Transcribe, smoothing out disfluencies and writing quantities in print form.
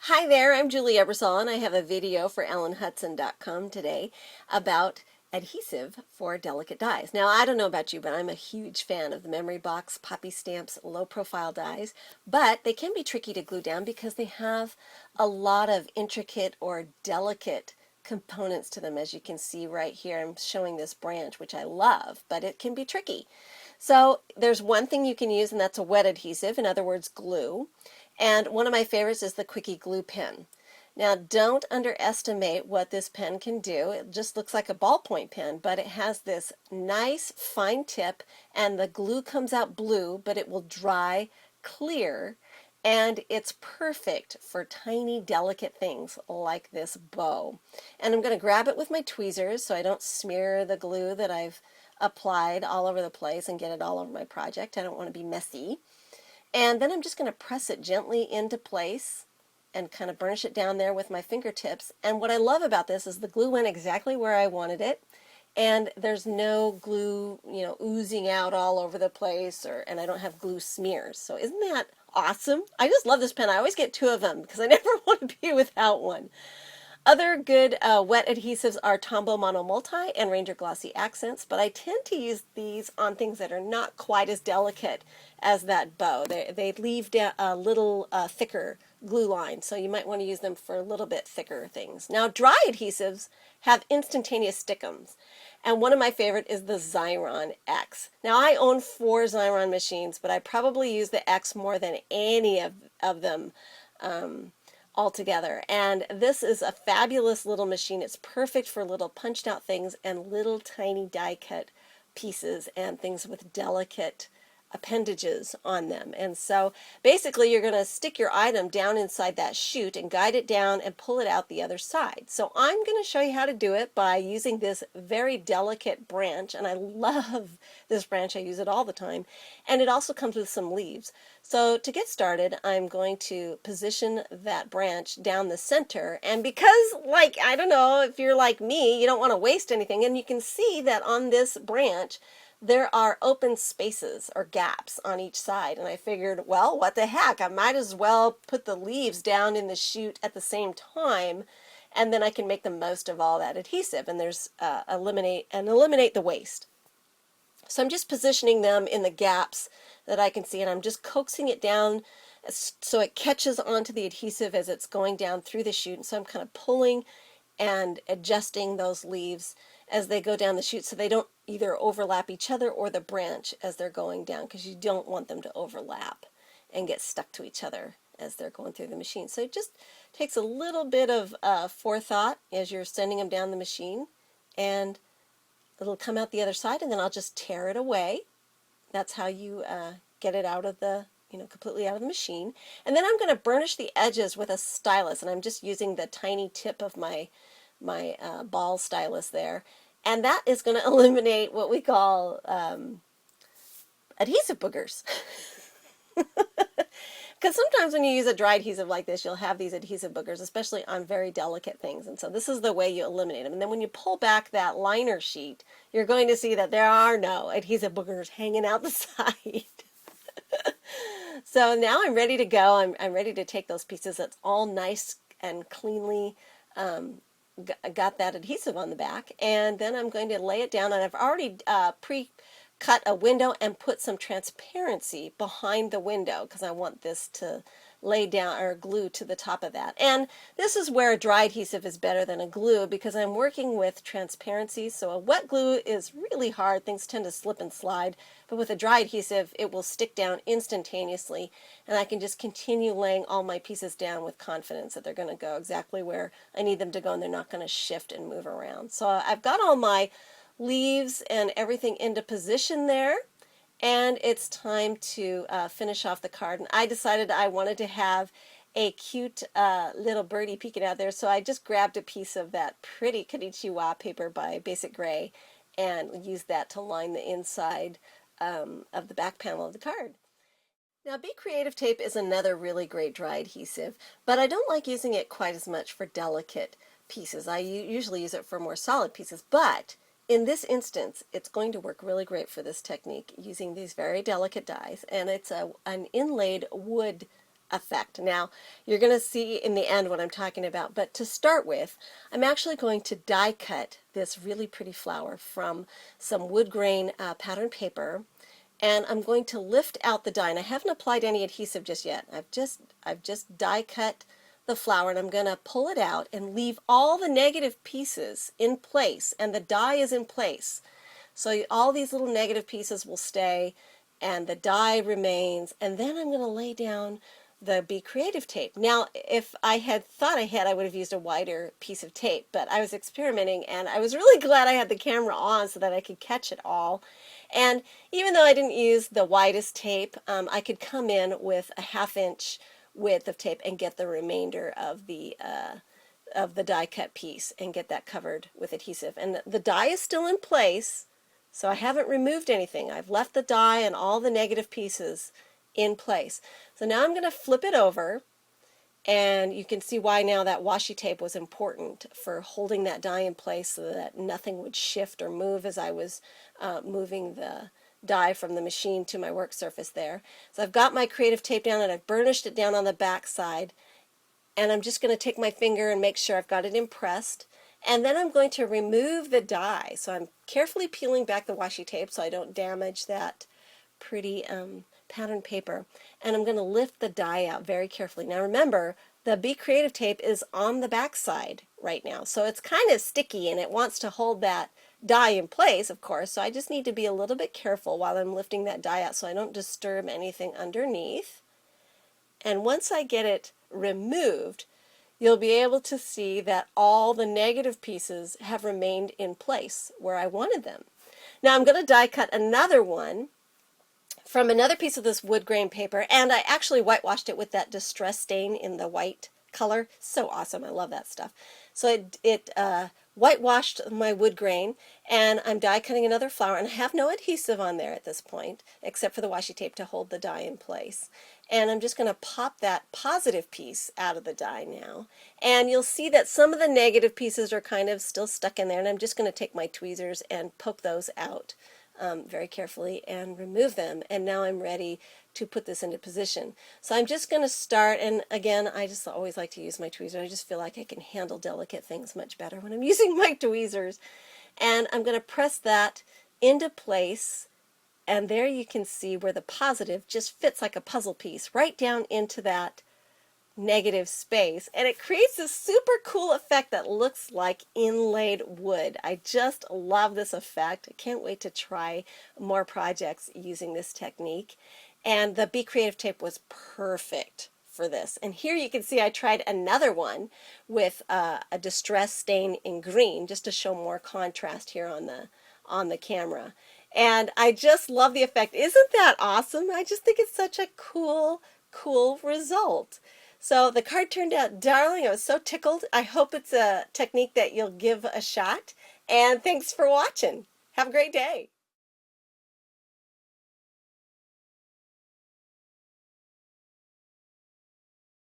Hi there, I'm Julie Ebersol, and I have a video for AlanHutson.com today about adhesive for delicate dies. Now, I don't know about you, but I'm a huge fan of the Memory Box Poppy Stamps low-profile dies, but they can be tricky to glue down because they have a lot of intricate or delicate components to them. As you can see right here, I'm showing this branch, which I love, but it can be tricky. So there's one thing you can use, and that's a wet adhesive, in other words, glue. And one of my favorites is the Quickie Glue Pen. Now, don't underestimate what this pen can do. It just looks like a ballpoint pen, but it has this nice fine tip, and the glue comes out blue, but it will dry clear, and it's perfect for tiny, delicate things like this bow. And I'm going to grab it with my tweezers so I don't smear the glue that I've applied all over the place and get it all over my project. I don't want to be messy. And then I'm just going to press it gently into place and kind of burnish it down there with my fingertips. And what I love about this is the glue went exactly where I wanted it, and there's no glue, oozing out all over the place, and I don't have glue smears. So isn't that awesome? I just love this pen. I always get two of them because I never want to be without one. Other good wet adhesives are Tombow Mono Multi and Ranger Glossy Accents, but I tend to use these on things that are not quite as delicate as that bow. They leave a little thicker glue line, so you might want to use them for a little bit thicker things. Now, dry adhesives have instantaneous stickums, and one of my favorite is the Xyron X. Now, I own 4 Xyron machines, but I probably use the X more than any of them altogether. And this is a fabulous little machine. It's perfect for little punched out things and little tiny die cut pieces and things with delicate appendages on them. And so basically you're going to stick your item down inside that chute and guide it down and pull it out the other side. So I'm going to show you how to do it by using this very delicate branch, and I love this branch. I use it all the time, and it also comes with some leaves. So to get started, I'm going to position that branch down the center, and because, I don't know, if you're like me, you don't want to waste anything, and you can see that on this branch there are open spaces or gaps on each side, and I figured, well, what the heck, I might as well put the leaves down in the chute at the same time, and then I can make the most of all that adhesive, and there's eliminate the waste. So I'm just positioning them in the gaps that I can see, and I'm just coaxing it down so it catches onto the adhesive as it's going down through the chute. And so I'm kind of pulling and adjusting those leaves as they go down the chute so they don't either overlap each other or the branch as they're going down, because you don't want them to overlap and get stuck to each other as they're going through the machine. So it just takes a little bit of forethought as you're sending them down the machine, and it'll come out the other side, and then I'll just tear it away. That's how you get it out of the, completely out of the machine. And then I'm going to burnish the edges with a stylus, and I'm just using the tiny tip of my ball stylus there. And that is going to eliminate what we call adhesive boogers. Because sometimes when you use a dry adhesive like this, you'll have these adhesive boogers, especially on very delicate things. And so this is the way you eliminate them. And then when you pull back that liner sheet, you're going to see that there are no adhesive boogers hanging out the side. So now I'm ready to go. I'm ready to take those pieces. That's all nice and cleanly got that adhesive on the back. And then I'm going to lay it down. And I've already cut a window and put some transparency behind the window because I want this to lay down or glue to the top of that. And this is where a dry adhesive is better than a glue because I'm working with transparency. So a wet glue is really hard. Things tend to slip and slide. But with a dry adhesive, it will stick down instantaneously, and I can just continue laying all my pieces down with confidence that they're going to go exactly where I need them to go, and they're not going to shift and move around. So I've got all my leaves and everything into position there, and it's time to finish off the card. And I decided I wanted to have a cute little birdie peeking out there, so I just grabbed a piece of that pretty Konnichiwa paper by Basic Gray and used that to line the inside of the back panel of the card. Now, Be Creative tape is another really great dry adhesive, but I don't like using it quite as much for delicate pieces. I usually use it for more solid pieces, but in this instance, it's going to work really great for this technique using these very delicate dies, and it's an inlaid wood effect. Now, you're going to see in the end what I'm talking about, but to start with, I'm actually going to die cut this really pretty flower from some wood grain pattern paper, and I'm going to lift out the die. And I haven't applied any adhesive just yet. I've just die cut the flower, and I'm going to pull it out and leave all the negative pieces in place, and the die is in place. So all these little negative pieces will stay and the die remains, and then I'm going to lay down the Be Creative tape. Now, if I had thought ahead, I would have used a wider piece of tape, but I was experimenting and I was really glad I had the camera on so that I could catch it all. And even though I didn't use the widest tape, I could come in with a 1/2 inch width of tape and get the remainder of the die cut piece and get that covered with adhesive. And the die is still in place, so I haven't removed anything. I've left the die and all the negative pieces in place. So now I'm going to flip it over, and you can see why now that washi tape was important for holding that die in place so that nothing would shift or move as I was moving the die from the machine to my work surface there. So I've got my creative tape down and I've burnished it down on the back side, and I'm just going to take my finger and make sure I've got it impressed. And then I'm going to remove the die. So I'm carefully peeling back the washi tape so I don't damage that pretty pattern paper. And I'm going to lift the die out very carefully. Now remember, the Be Creative tape is on the back side right now. So it's kind of sticky and it wants to hold that die in place, of course. So I just need to be a little bit careful while I'm lifting that die out so I don't disturb anything underneath. And once I get it removed, you'll be able to see that all the negative pieces have remained in place where I wanted them. Now I'm going to die cut another one from another piece of this wood grain paper, and I actually whitewashed it with that distress stain in the white color. So awesome, I love that stuff. So it whitewashed my wood grain, and I'm die cutting another flower, and I have no adhesive on there at this point except for the washi tape to hold the die in place. And I'm just going to pop that positive piece out of the die now, and you'll see that some of the negative pieces are kind of still stuck in there, and I'm just going to take my tweezers and poke those out very carefully and remove them. And now I'm ready to put this into position. So I'm just going to start, and again, I just always like to use my tweezers. I just feel like I can handle delicate things much better when I'm using my tweezers. And I'm going to press that into place, and there you can see where the positive just fits like a puzzle piece right down into that negative space, and it creates this super cool effect that looks like inlaid wood. I just love this effect. I can't wait to try more projects using this technique, and the Be Creative tape was perfect for this. And here you can see I tried another one with a distress stain in green just to show more contrast here on the camera. And I just love the effect. Isn't that awesome? I just think it's such a cool result. So the card turned out darling. I was so tickled. I hope it's a technique that you'll give a shot. And thanks for watching. Have a great day.